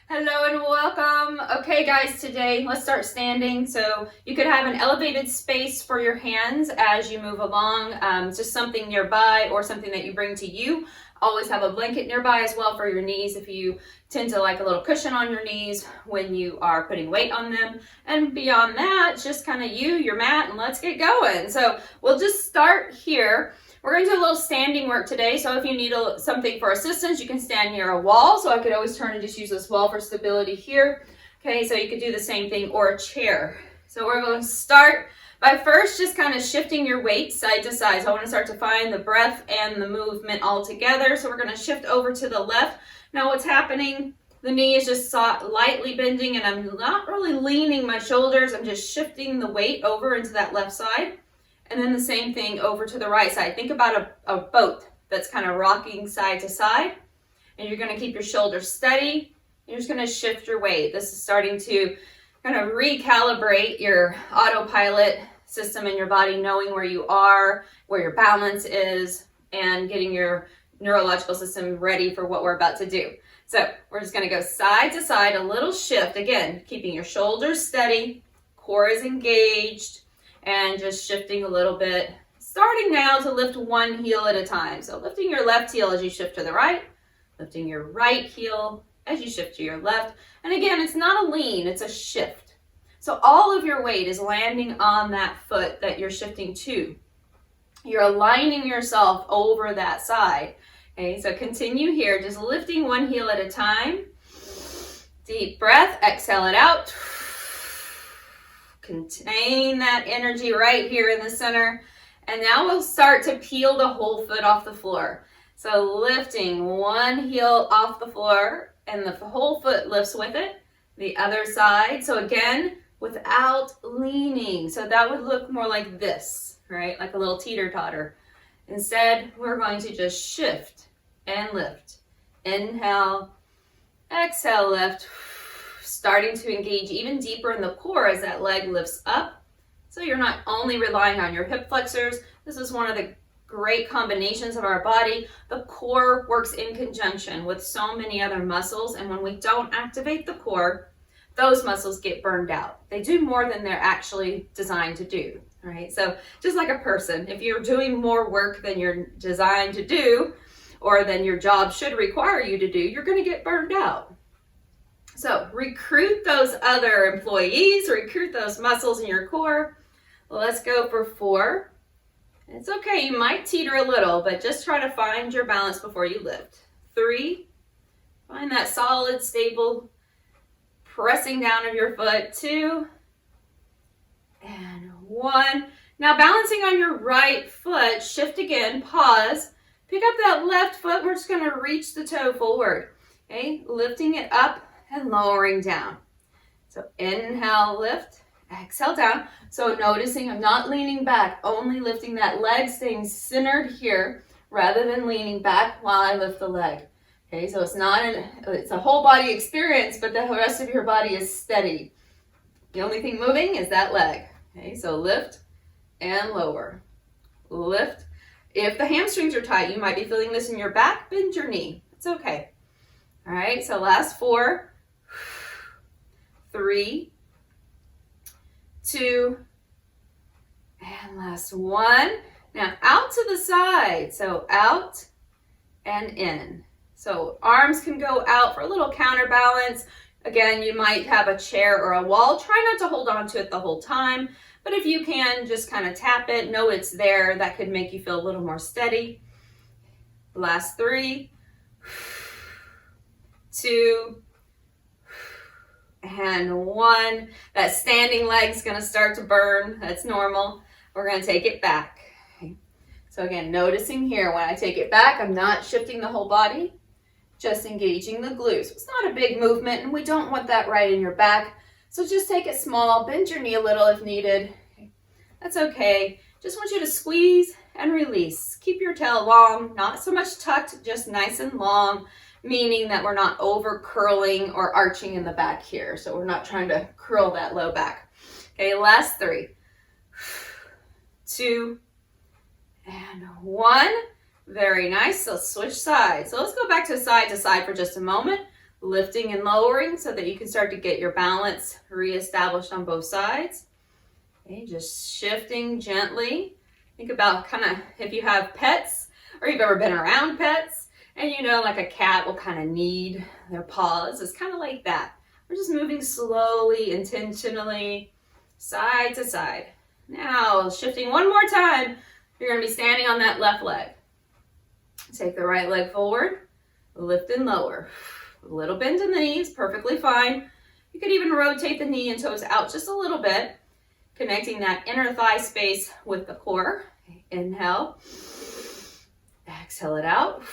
Hello and welcome. Okay guys, today let's start standing. So you could have an elevated space for your hands as you move along, just something nearby or something that you bring to you. Always have a blanket nearby as well for your knees if you tend to like a little cushion on your knees when you are putting weight on them. And beyond that, just kind of your mat, and let's get going. So we'll just start here. We're going to do a little standing work today, so if you need something for assistance, you can stand near a wall. So I could always turn and just use this wall for stability here. Okay, so you could do the same thing, or a chair. So we're going to start by first just kind of shifting your weight side to side. So I want to start to find the breath and the movement all together. So we're going to shift over to the left. Now what's happening? The knee is just lightly bending, and I'm not really leaning my shoulders. I'm just shifting the weight over into that left side. And then the same thing over to the right side. Think about a boat that's kind of rocking side to side. And you're going to keep your shoulders steady. You're just going to shift your weight. This is starting to kind of recalibrate your autopilot system in your body, knowing where you are, where your balance is, and getting your neurological system ready for what we're about to do. So we're just going to go side to side, a little shift. Again, keeping your shoulders steady, core is engaged, and just shifting a little bit. Starting now to lift one heel at a time. So lifting your left heel as you shift to the right, lifting your right heel as you shift to your left. And again, it's not a lean, it's a shift. So all of your weight is landing on that foot that you're shifting to. You're aligning yourself over that side. Okay, so continue here, just lifting one heel at a time. Deep breath, exhale it out. Contain that energy right here in the center. And now we'll start to peel the whole foot off the floor. So lifting one heel off the floor, and the whole foot lifts with it. The other side. So again, without leaning. So that would look more like this, right? Like a little teeter-totter. Instead, we're going to just shift and lift. Inhale, exhale, lift. Starting to engage even deeper in the core as that leg lifts up. So you're not only relying on your hip flexors. This is one of the great combinations of our body. The core works in conjunction with so many other muscles, and when we don't activate the core, those muscles get burned out. They do more than they're actually designed to do, right? So just like a person, if you're doing more work than you're designed to do, or than your job should require you to do, you're going to get burned out. So recruit those other employees, recruit those muscles in your core. Let's go for 4. It's okay, you might teeter a little, but just try to find your balance before you lift. 3, find that solid, stable pressing down of your foot. 2, and 1. Now balancing on your right foot, shift again, pause, pick up that left foot. We're just going to reach the toe forward, okay? Lifting it up and lowering down. So inhale, lift, exhale down. So noticing I'm not leaning back, only lifting that leg, staying centered here rather than leaning back while I lift the leg. Okay, so it's a whole body experience, but the rest of your body is steady. The only thing moving is that leg. Okay, so lift and lower. Lift. If the hamstrings are tight, you might be feeling this in your back, bend your knee. It's okay. All right, so last 4. 3, 2, and last 1. Now out to the side. So out and in. So arms can go out for a little counterbalance. Again, you might have a chair or a wall. Try not to hold on to it the whole time. But if you can, just kind of tap it. Know it's there. That could make you feel a little more steady. Last 3, 2, and 1. That standing leg's going to start to burn. That's normal. We're going to take it back. Okay. So again, noticing here when I take it back, I'm not shifting the whole body, just engaging the glutes. It's not a big movement, and we don't want that right in your back. So just take it small, bend your knee a little if needed. Okay. That's okay. Just want you to squeeze and release. Keep your tail long, not so much tucked, just nice and long. Meaning that we're not over curling or arching in the back here. So we're not trying to curl that low back. Okay, last 3, 2, and 1. Very nice. So switch sides. So let's go back to side for just a moment. lifting and lowering so that you can start to get your balance reestablished on both sides. Okay, just shifting gently. Think about kind of if you have pets or you've ever been around pets and you know like a cat will kind of knead their paws. It's kind of like that. We're just moving slowly, intentionally, side to side. Now shifting one more time, you're going to be standing on that left leg. Take the right leg forward, lift and lower. A little bend in the knees, perfectly fine. You could even rotate the knee and toes out just a little bit, connecting that inner thigh space with the core. Inhale, exhale it out.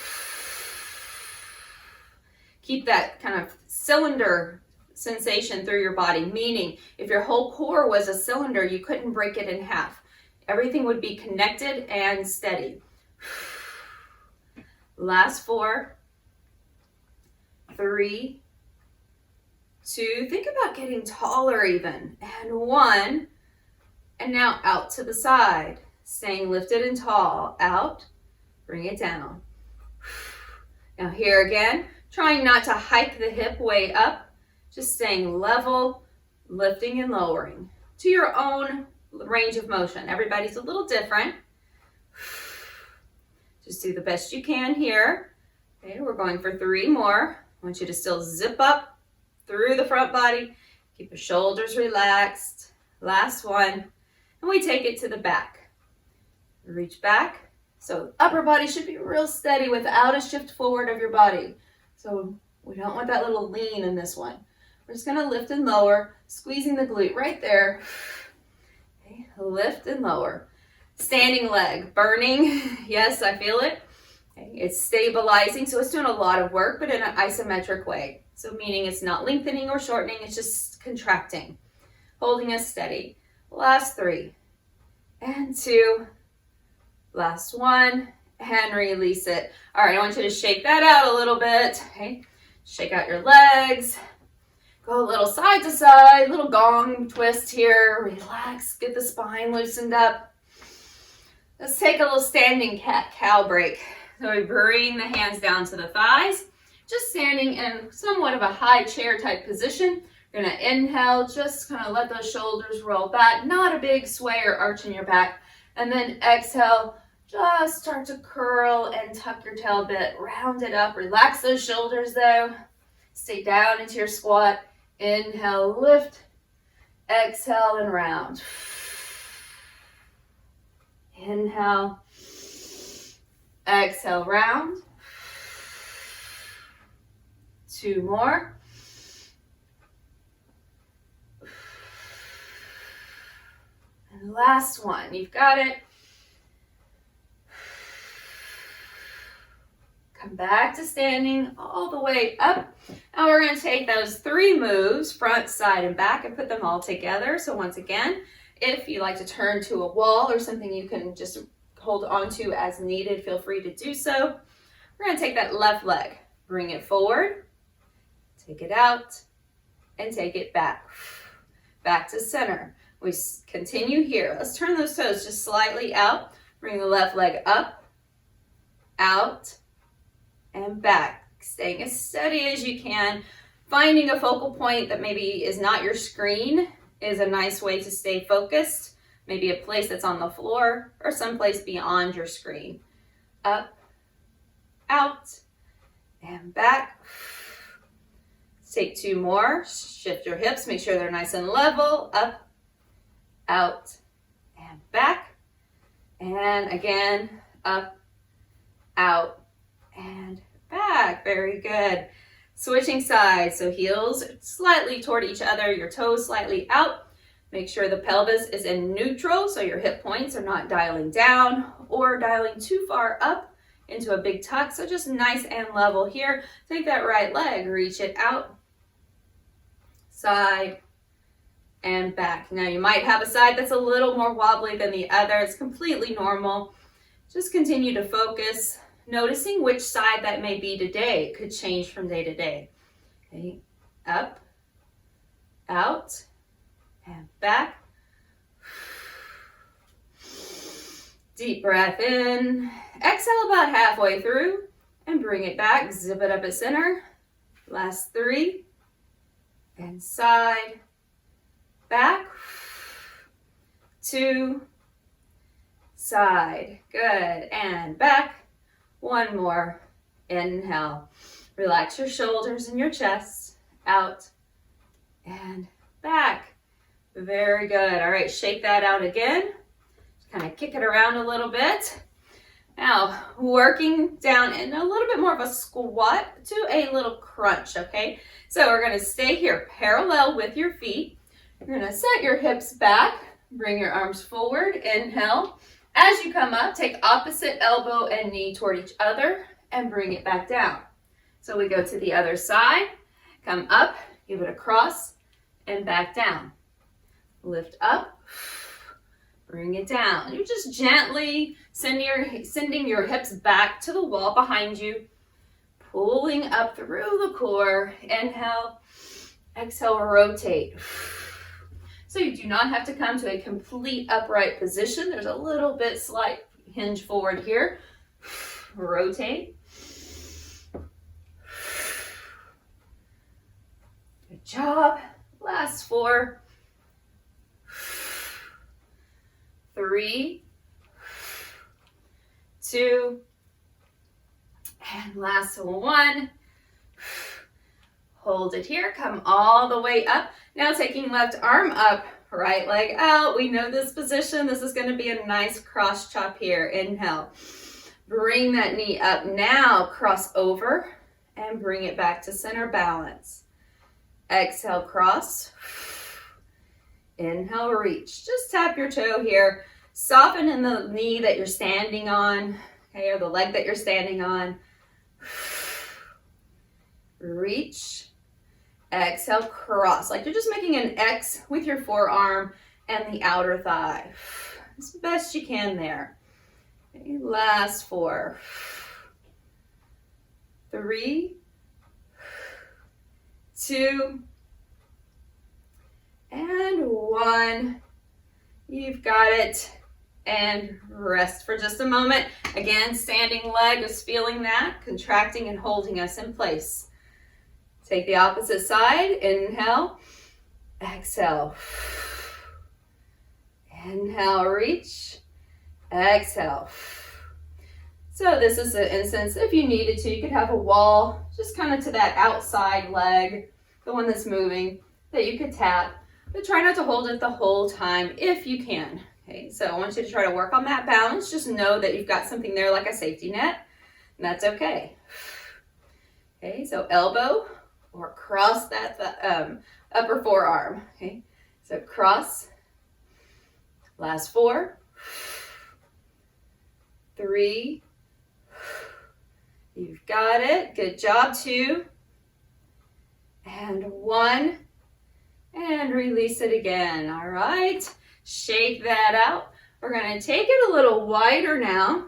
Keep that kind of cylinder sensation through your body, meaning if your whole core was a cylinder, you couldn't break it in half. Everything would be connected and steady. Last 4, 3, 2, think about getting taller even, and 1, and now out to the side, staying lifted and tall, out, bring it down. Now here again, trying not to hike the hip way up, just staying level, lifting and lowering to your own range of motion. Everybody's a little different. Just do the best you can here. Okay, we're going for 3 more. I want you to still zip up through the front body. Keep your shoulders relaxed. Last one. And we take it to the back. Reach back. So upper body should be real steady without a shift forward of your body. So we don't want that little lean in this one. We're just going to lift and lower, squeezing the glute right there. Okay, lift and lower. Standing leg, burning. Yes, I feel it. Okay, it's stabilizing, so it's doing a lot of work, but in an isometric way. So meaning it's not lengthening or shortening, it's just contracting, holding us steady. Last 3 and 2, last 1, and release it. All right, I want you to shake that out a little bit. Okay, shake out your legs. Go a little side to side, little gong twist here. Relax, get the spine loosened up. Let's take a little standing cat-cow break. So we bring the hands down to the thighs, just standing in somewhat of a high chair type position. You're gonna inhale, just kind of let those shoulders roll back, not a big sway or arch in your back. And then exhale, just start to curl and tuck your tail a bit, round it up, relax those shoulders though. Stay down into your squat. Inhale, lift, exhale, and round. Inhale, exhale, round. 2 more. And last one, you've got it. Come back to standing all the way up. Now we're going to take those 3 moves, front, side, and back, and put them all together. So once again, if you like to turn to a wall or something you can just hold onto as needed, feel free to do so. We're going to take that left leg, bring it forward, take it out, and take it back. Back to center. We continue here. Let's turn those toes just slightly out. Bring the left leg up, out, and back. Staying as steady as you can. Finding a focal point that maybe is not your screen is a nice way to stay focused. Maybe a place that's on the floor or someplace beyond your screen. Up, out, and back. Let's take 2 more. Shift your hips. Make sure they're nice and level. Up, out, and back. And again, up, out, and back. Very good. Switching sides. So heels slightly toward each other, your toes slightly out. Make sure the pelvis is in neutral so your hip points are not dialing down or dialing too far up into a big tuck. So just nice and level here. Take that right leg, reach it out, side, and back. Now you might have a side that's a little more wobbly than the other. It's completely normal. Just continue to focus, noticing which side that may be today. It could change from day to day. Okay, up, out, and back. Deep breath in. Exhale about halfway through and bring it back. Zip it up at center. Last 3. And side, back, 2, side. Good. And back. 1 more. Inhale. Relax your shoulders and your chest. Out and back. Very good. All right, shake that out again. Just kind of kick it around a little bit. Now, working down in a little bit more of a squat to a little crunch, okay? So we're going to stay here parallel with your feet. You're going to set your hips back, bring your arms forward, inhale. As you come up, take opposite elbow and knee toward each other and bring it back down. So we go to the other side, come up, give it a cross, and back down. Lift up, bring it down. You're just gently sending your hips back to the wall behind you, pulling up through the core. Inhale, exhale, rotate. So you do not have to come to a complete upright position. There's a little bit slight hinge forward here. Rotate. Good job. Last 4. 3, 2, and last 1. Hold it here, come all the way up. Now taking left arm up, right leg out. We know this position. This is going to be a nice cross chop here. Inhale. Bring that knee up. Now cross over and bring it back to center balance. Exhale, cross. Inhale, reach. Just tap your toe here. Soften in the knee that you're standing on, okay, or the leg that you're standing on. Reach. Exhale, cross. Like you're just making an X with your forearm and the outer thigh. As best you can there. Okay, last 4. 3, 2, and 1. You've got it. And rest for just a moment. Again, standing leg is feeling that, contracting and holding us in place. Take the opposite side. Inhale. Exhale. Inhale, reach. Exhale. So this is an instance, if you needed to, you could have a wall just kind of to that outside leg, the one that's moving, that you could tap. But try not to hold it the whole time if you can. Okay, so I want you to try to work on that balance. Just know that you've got something there like a safety net, and that's okay. Okay, so elbow or cross that upper forearm. Okay, so cross. Last 4, 3. You've got it. Good job. 2 and 1. And release it again. All right. Shake that out. We're going to take it a little wider now.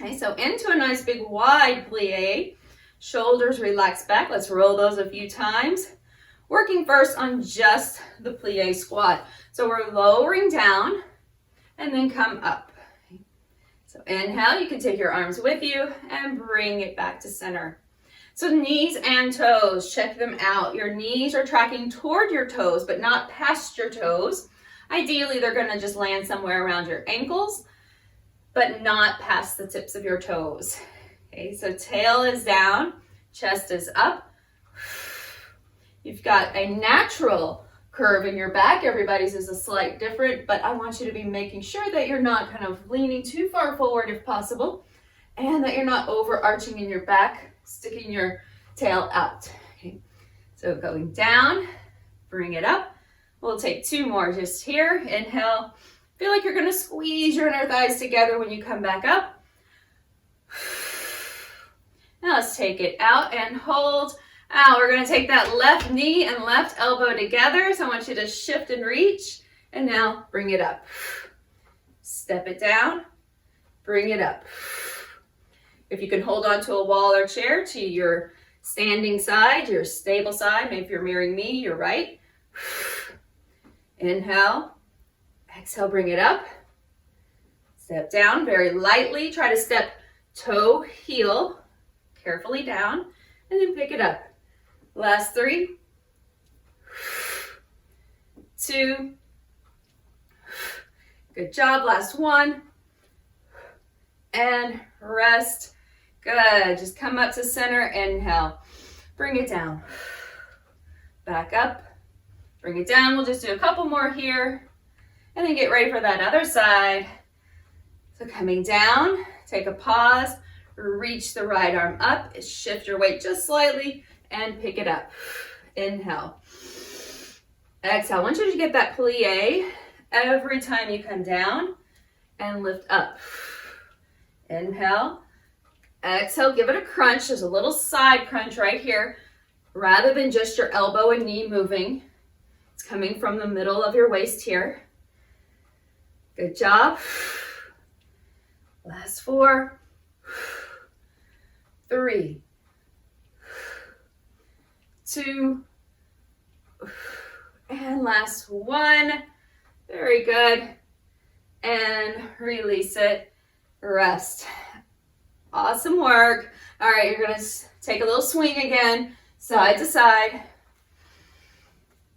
Okay, so into a nice big wide plie. Shoulders relax back. Let's roll those a few times. Working first on just the plie squat. So we're lowering down and then come up. Okay. So inhale, you can take your arms with you and bring it back to center. So knees and toes, check them out. Your knees are tracking toward your toes, but not past your toes. Ideally, they're going to just land somewhere around your ankles, but not past the tips of your toes. Okay, so tail is down, chest is up. You've got a natural curve in your back. Everybody's is a slight different, but I want you to be making sure that you're not kind of leaning too far forward if possible, and that you're not overarching in your back, sticking your tail out. Okay, so going down, bring it up. We'll take 2 more just here. Inhale. Feel like you're going to squeeze your inner thighs together when you come back up. Now let's take it out and hold. Now we're going to take that left knee and left elbow together. So I want you to shift and reach. And now bring it up. Step it down. Bring it up. If you can hold on to a wall or chair to your standing side, your stable side, maybe if you're mirroring me, you're right. Inhale, exhale, bring it up. Step down very lightly. Try to step toe, heel, carefully down, and then pick it up. Last 3, 2, good job. Last 1, and rest. Good. Just come up to center, inhale. Bring it down. Back up. Bring it down. We'll just do a couple more here, and then get ready for that other side. So coming down, take a pause, reach the right arm up, shift your weight just slightly, and pick it up. Inhale. Exhale. I want you to get that plie every time you come down and lift up. Inhale. Exhale. Give it a crunch. There's a little side crunch right here. Rather than just your elbow and knee moving, it's coming from the middle of your waist here. Good job. Last 4, 3, 2, and last 1. Very good. And release it. Rest. Awesome work. All right, you're going to take a little swing again, side to side.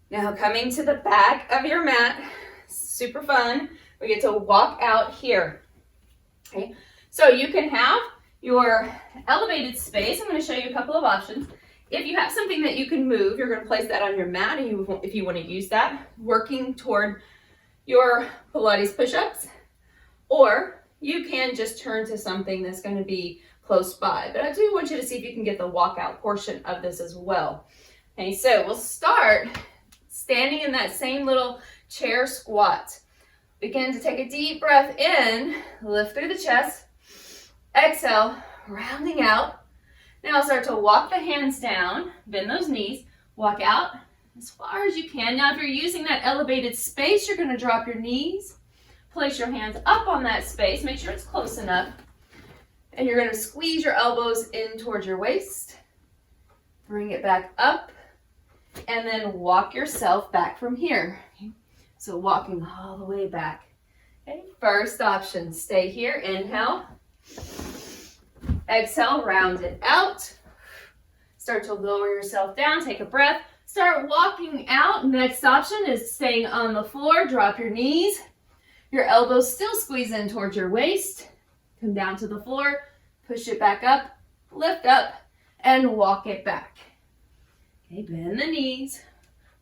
Now coming to the back of your mat. Super fun. We get to walk out here. Okay, so you can have your elevated space. I'm going to show you a couple of options. If you have something that you can move, you're going to place that on your mat if you want to use that, working toward your Pilates push-ups. Or you can just turn to something that's going to be close by. But I do want you to see if you can get the walkout portion of this as well. Okay, so we'll start standing in that same little chair squat. Begin to take a deep breath in, lift through the chest, exhale, rounding out. Now start to walk the hands down, bend those knees, walk out as far as you can. Now if you're using that elevated space, you're going to drop your knees, place your hands up on that space, make sure it's close enough, and you're going to squeeze your elbows in towards your waist, bring it back up, and then walk yourself back from here. So walking all the way back. Okay, first option, stay here, inhale. Exhale, round it out. Start to lower yourself down, take a breath. Start walking out. Next option is staying on the floor, drop your knees. Your elbows still squeeze in towards your waist. Come down to the floor, push it back up, lift up, and walk it back. Okay, bend the knees.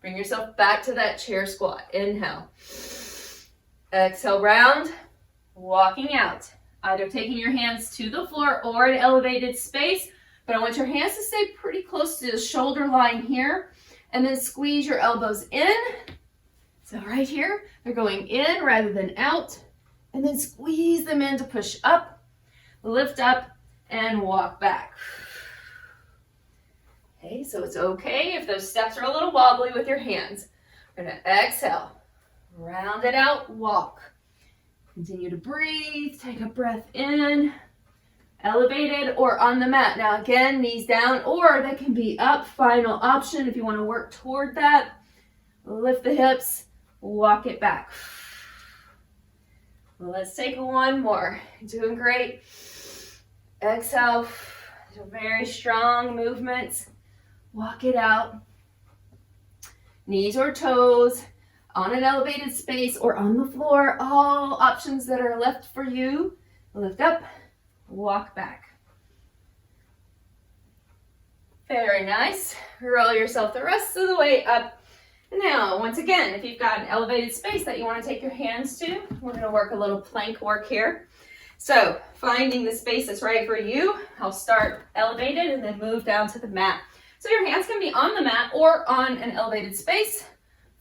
Bring yourself back to that chair squat. Inhale. Exhale, round. Walking out. Either taking your hands to the floor or an elevated space, but I want your hands to stay pretty close to the shoulder line here, and then squeeze your elbows in. So right here, they're going in rather than out, and then squeeze them in to push up, lift up, and walk back. Okay, so it's okay if those steps are a little wobbly with your hands. We're going to exhale, round it out, walk. Continue to breathe, take a breath in, elevated or on the mat. Now again, knees down, or they can be up, final option if you want to work toward that. Lift the hips, walk it back. Well, let's take one more. Doing great. Exhale, very strong movements. Walk it out. Knees or toes, on an elevated space or on the floor. All options that are left for you. Lift up, walk back. Very nice. Roll yourself the rest of the way up. Now, once again, if you've got an elevated space that you want to take your hands to, we're going to work a little plank work here. So, finding the space that's right for you. I'll start elevated and then move down to the mat. So your hands can be on the mat or on an elevated space,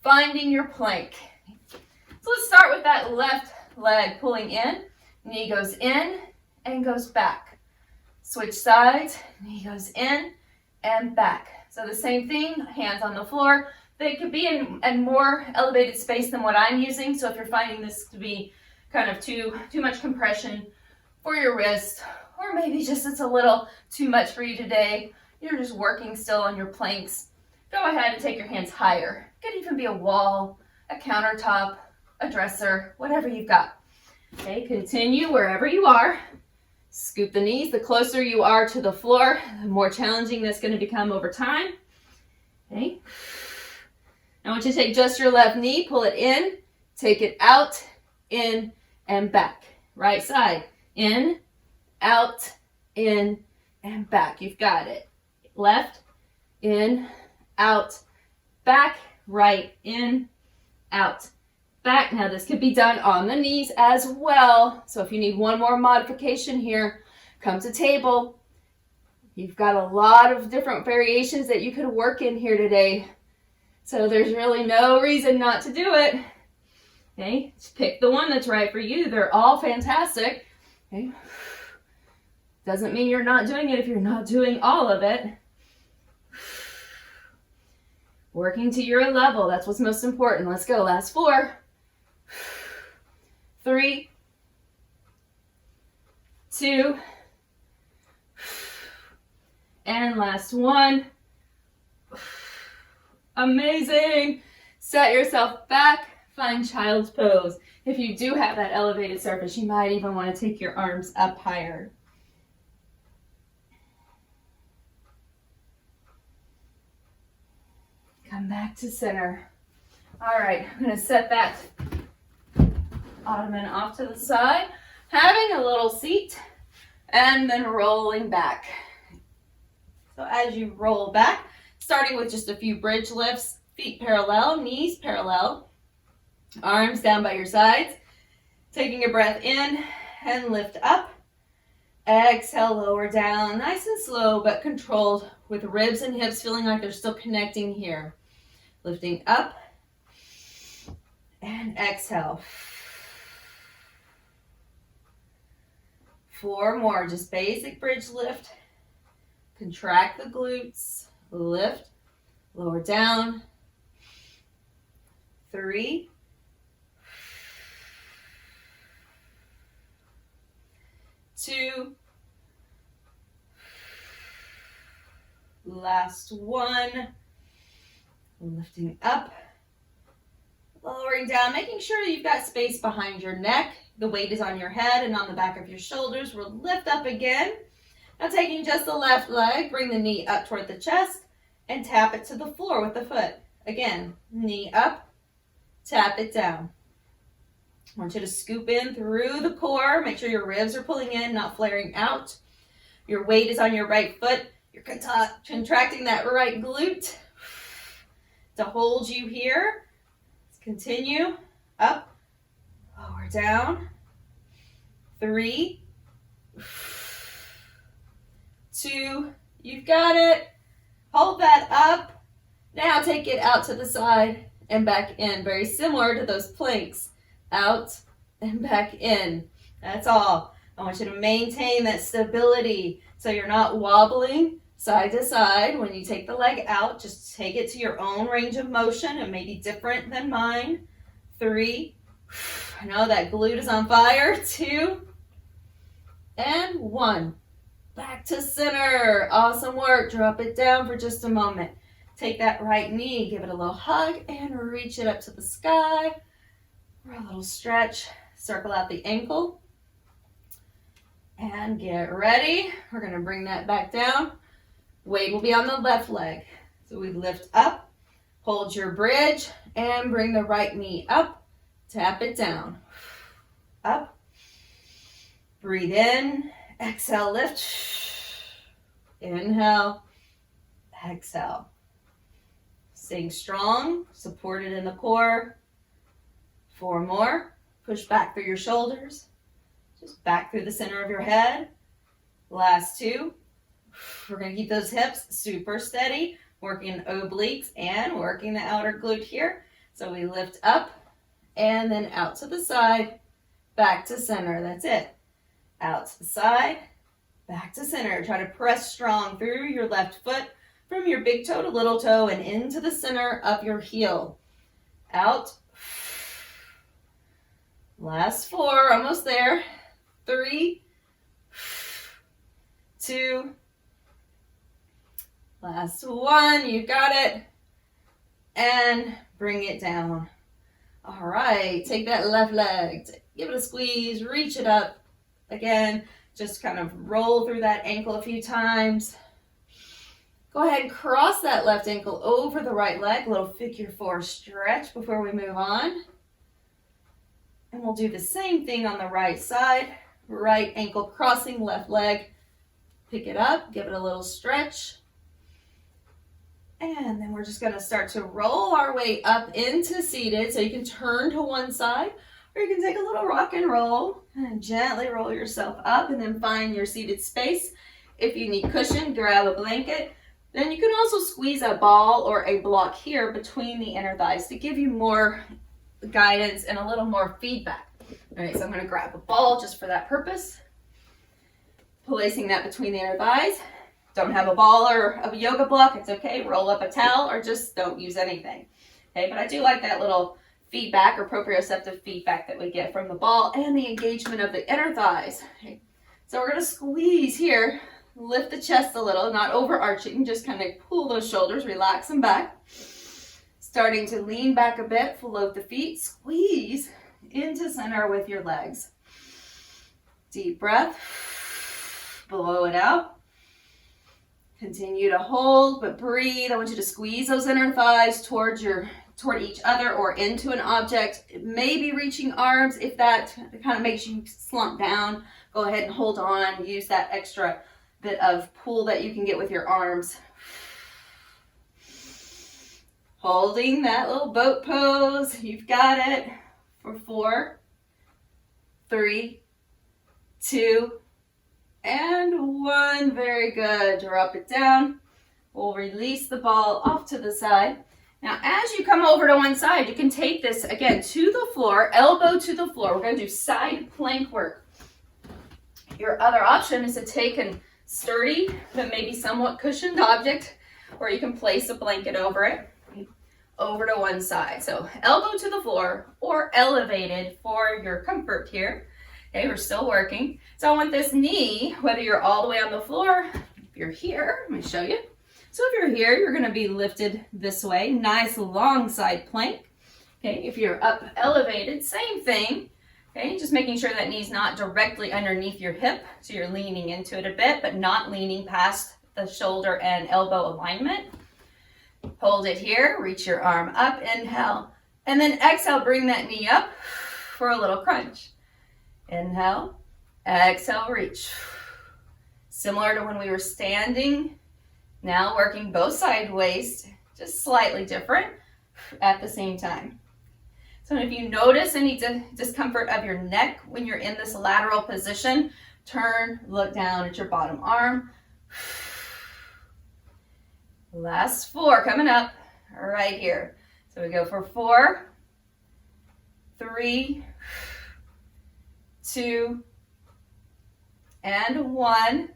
finding your plank. So let's start with that left leg pulling in. Knee goes in and goes back. Switch sides, knee goes in and back. So the same thing, hands on the floor. They could be in more elevated space than what I'm using. So if you're finding this to be kind of too much compression for your wrist, or maybe just it's a little too much for you today, you're just working still on your planks, go ahead and take your hands higher. It could even be a wall, a countertop, a dresser, whatever you've got. Okay, continue wherever you are. Scoop the knees. The closer you are to the floor, the more challenging that's going to become over time. Okay. I want you to take just your left knee, pull it in, take it out, in, and back. Right side, in, out, in, and back. You've got it. Left, in, out, back, right, in, out, back. Now this could be done on the knees as well. So if you need one more modification here, come to table. You've got a lot of different variations that you could work in here today. So there's really no reason not to do it. Okay, just pick the one that's right for you. They're all fantastic. Okay. Doesn't mean you're not doing it if you're not doing all of it. Working to your level, that's what's most important. Let's go, last 4, 3, 2, and last 1. Amazing. Set yourself back, find child's pose. If you do have that elevated surface, you might even want to take your arms up higher. Come back to center. All right, I'm going to set that ottoman off to the side, having a little seat, and then rolling back. So as you roll back, starting with just a few bridge lifts, feet parallel, knees parallel, arms down by your sides, taking a breath in and lift up. Exhale, lower down, nice and slow but controlled, with ribs and hips feeling like they're still connecting here. Lifting up and exhale. 4 more, just basic bridge lift. Contract the glutes, lift, lower down. 3, 2, last 1. Lifting up, lowering down, making sure you've got space behind your neck. The weight is on your head and on the back of your shoulders. We'll lift up again. Now taking just the left leg, bring the knee up toward the chest and tap it to the floor with the foot. Again, knee up, tap it down. I want you to scoop in through the core. Make sure your ribs are pulling in, not flaring out. Your weight is on your right foot. You're contracting that right glute to hold you here. Let's continue. Up, lower down. 3, 2, you've got it. Hold that up. Now take it out to the side and back in. Very similar to those planks. Out and back in. That's all. I want you to maintain that stability so you're not wobbling side to side. When you take the leg out, just take it to your own range of motion. It may be different than mine. 3, I know that glute is on fire. 2, and 1. Back to center. Awesome work. Drop it down for just a moment. Take that right knee, give it a little hug, and reach it up to the sky. For a little stretch. Circle out the ankle. And get ready. We're going to bring that back down. Weight will be on the left leg. So we lift up, hold your bridge, and bring the right knee up. Tap it down. Up. Breathe in. Exhale, lift. Inhale. Exhale. Staying strong, supported in the core. 4 more. Push back through your shoulders. Just back through the center of your head. Last 2. We're going to keep those hips super steady, working obliques and working the outer glute here. So we lift up and then out to the side, back to center. That's it. Out to the side, back to center. Try to press strong through your left foot from your big toe to little toe and into the center of your heel. Out. Last 4, almost there. 3, 2, last 1, you got it. And bring it down. All right, take that left leg, give it a squeeze, reach it up. Again, just kind of roll through that ankle a few times. Go ahead and cross that left ankle over the right leg, a little figure four stretch before we move on. And we'll do the same thing on the right side. Right ankle crossing, left leg. Pick it up, give it a little stretch. And then we're just gonna start to roll our way up into seated. So you can turn to one side, or you can take a little rock and roll and gently roll yourself up and then find your seated space. If you need cushion, grab a blanket. Then you can also squeeze a ball or a block here between the inner thighs to give you more guidance and a little more feedback. All right, so I'm gonna grab a ball just for that purpose. Placing that between the inner thighs. Don't have a ball or a yoga block, it's okay. Roll up a towel or just don't use anything. Okay, but I do like that little feedback or proprioceptive feedback that we get from the ball and the engagement of the inner thighs. Okay. So we're gonna squeeze here. Lift the chest a little, not overarching, just kind of pull those shoulders, relax them back. Starting to lean back a bit, float the feet, squeeze into center with your legs. Deep breath, blow it out. Continue to hold, but breathe. I want you to squeeze those inner thighs toward each other or into an object. Maybe reaching arms, if that kind of makes you slump down, go ahead and hold on, use that extra bit of pull that you can get with your arms. Holding that little boat pose. You've got it for 4, 3, 2, and 1. Very good. Drop it down. We'll release the ball off to the side. Now, as you come over to one side, you can take this again to the floor, elbow to the floor. We're going to do side plank work. Your other option is to take an sturdy but maybe somewhat cushioned object, or you can place a blanket over it, over to one side. So elbow to the floor or elevated for your comfort here. Okay, we're still working. So I want this knee, whether you're all the way on the floor, if you're here, let me show you. So if you're here, you're gonna be lifted this way, nice long side plank. Okay, if you're up elevated, same thing. Okay, just making sure that knee's not directly underneath your hip, so you're leaning into it a bit, but not leaning past the shoulder and elbow alignment. Hold it here, reach your arm up, inhale, and then exhale, bring that knee up for a little crunch. Inhale, exhale, reach. Similar to when we were standing, now working both sideways, just slightly different at the same time. So if you notice any discomfort of your neck when you're in this lateral position, turn, look down at your bottom arm. Last 4 coming up right here. So we go for 4, 3, 2, and 1.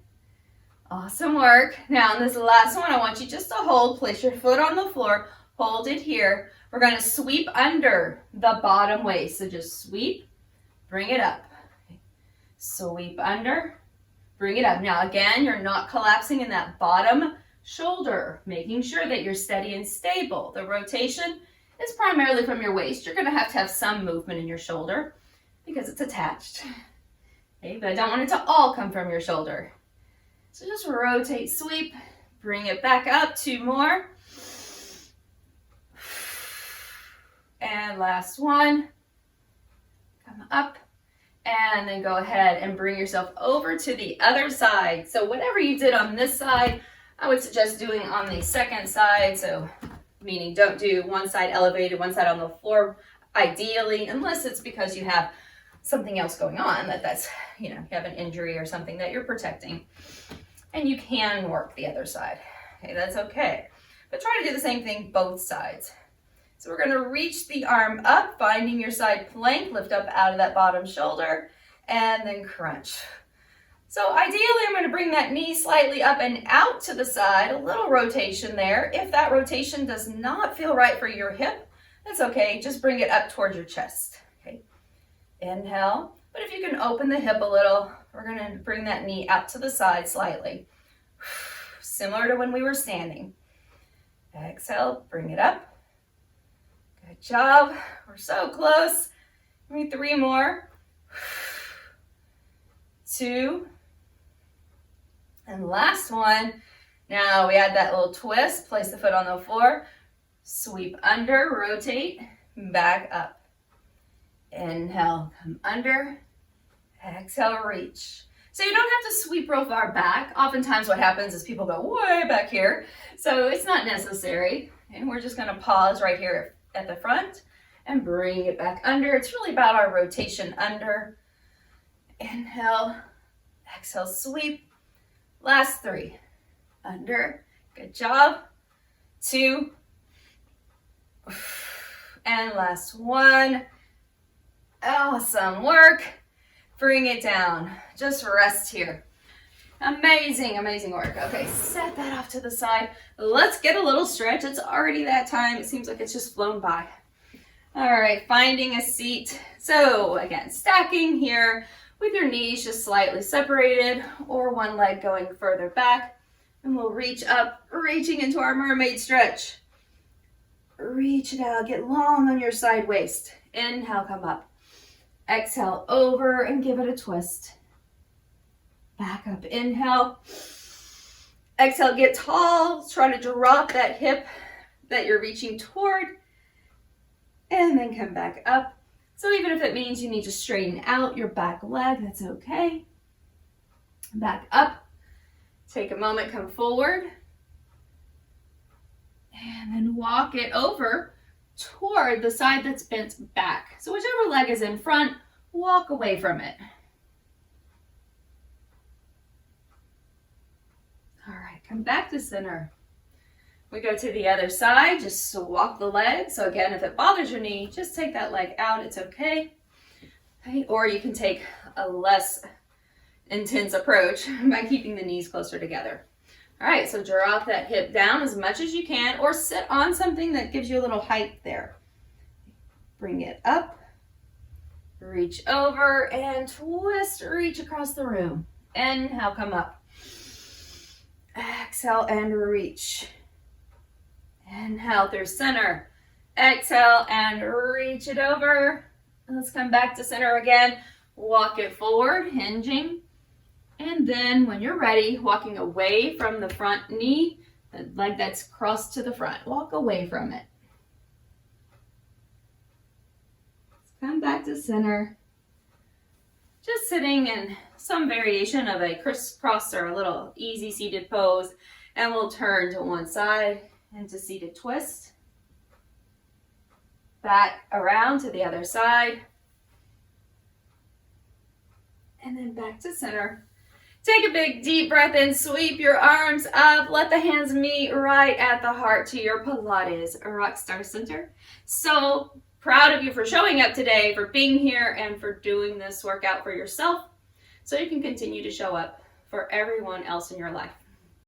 Awesome work. Now in this last one, I want you just to hold, place your foot on the floor, hold it here. We're going to sweep under the bottom waist. So just sweep, bring it up. Sweep under, bring it up. Now again, you're not collapsing in that bottom shoulder, making sure that you're steady and stable. The rotation is primarily from your waist. You're going to have some movement in your shoulder because it's attached. Okay, but I don't want it to all come from your shoulder. So just rotate, sweep, bring it back up. 2 more. And last one. Come up. And then go ahead and bring yourself over to the other side. So whatever you did on this side, I would suggest doing on the second side. So meaning don't do one side elevated, one side on the floor, ideally, unless it's because you have something else going on, that's, you have an injury or something that you're protecting. And you can work the other side. Okay, that's okay. But try to do the same thing both sides. So we're going to reach the arm up, finding your side plank, lift up out of that bottom shoulder, and then crunch. So ideally, I'm going to bring that knee slightly up and out to the side, a little rotation there. If that rotation does not feel right for your hip, that's okay. Just bring it up towards your chest. Okay. Inhale. But if you can open the hip a little, we're going to bring that knee out to the side slightly. Similar to when we were standing. Exhale, bring it up. Good job. We're so close. Give me 3 more. 2. And last one. Now we add that little twist, place the foot on the floor, sweep under, rotate, back up. Inhale, come under, exhale, reach. So you don't have to sweep real far back. Oftentimes what happens is people go way back here, so it's not necessary. And we're just gonna pause right here at the front and bring it back under. It's really about our rotation under. Inhale, exhale, sweep. Last 3. Under, good job. 2. And last 1. Awesome work. Bring it down. Just rest here. Amazing, amazing work. Okay, set that off to the side. Let's get a little stretch. It's already that time. It seems like it's just flown by. All right, finding a seat. So again, stacking here with your knees just slightly separated or one leg going further back. And we'll reach up, reaching into our mermaid stretch. Reach it out, get long on your side waist. Inhale, come up. Exhale, over and give it a twist. Back up, inhale. Exhale, get tall. Try to drop that hip that you're reaching toward. And then come back up. So even if it means you need to straighten out your back leg, that's okay. Back up. Take a moment, come forward. And then walk it over toward the side that's bent back. So whichever leg is in front, walk away from it. All right, come back to center. We go to the other side, just walk the leg. So again, if it bothers your knee, just take that leg out, it's okay. Okay, or you can take a less intense approach by keeping the knees closer together. All right, so drop that hip down as much as you can, or sit on something that gives you a little height there. Bring it up, reach over, and twist, reach across the room. Inhale, come up. Exhale and reach. Inhale through center. Exhale and reach it over. Let's come back to center again. Walk it forward, hinging. And then when you're ready, walking away from the front knee, the leg that's crossed to the front. Walk away from it. Let's come back to center. Just sitting in some variation of a crisscross or a little easy seated pose. And we'll turn to one side into seated twist. Back around to the other side. And then back to center. Take a big deep breath in, sweep your arms up, let the hands meet right at the heart to your Pilates Rockstar Center. So proud of you for showing up today, for being here, and for doing this workout for yourself so you can continue to show up for everyone else in your life.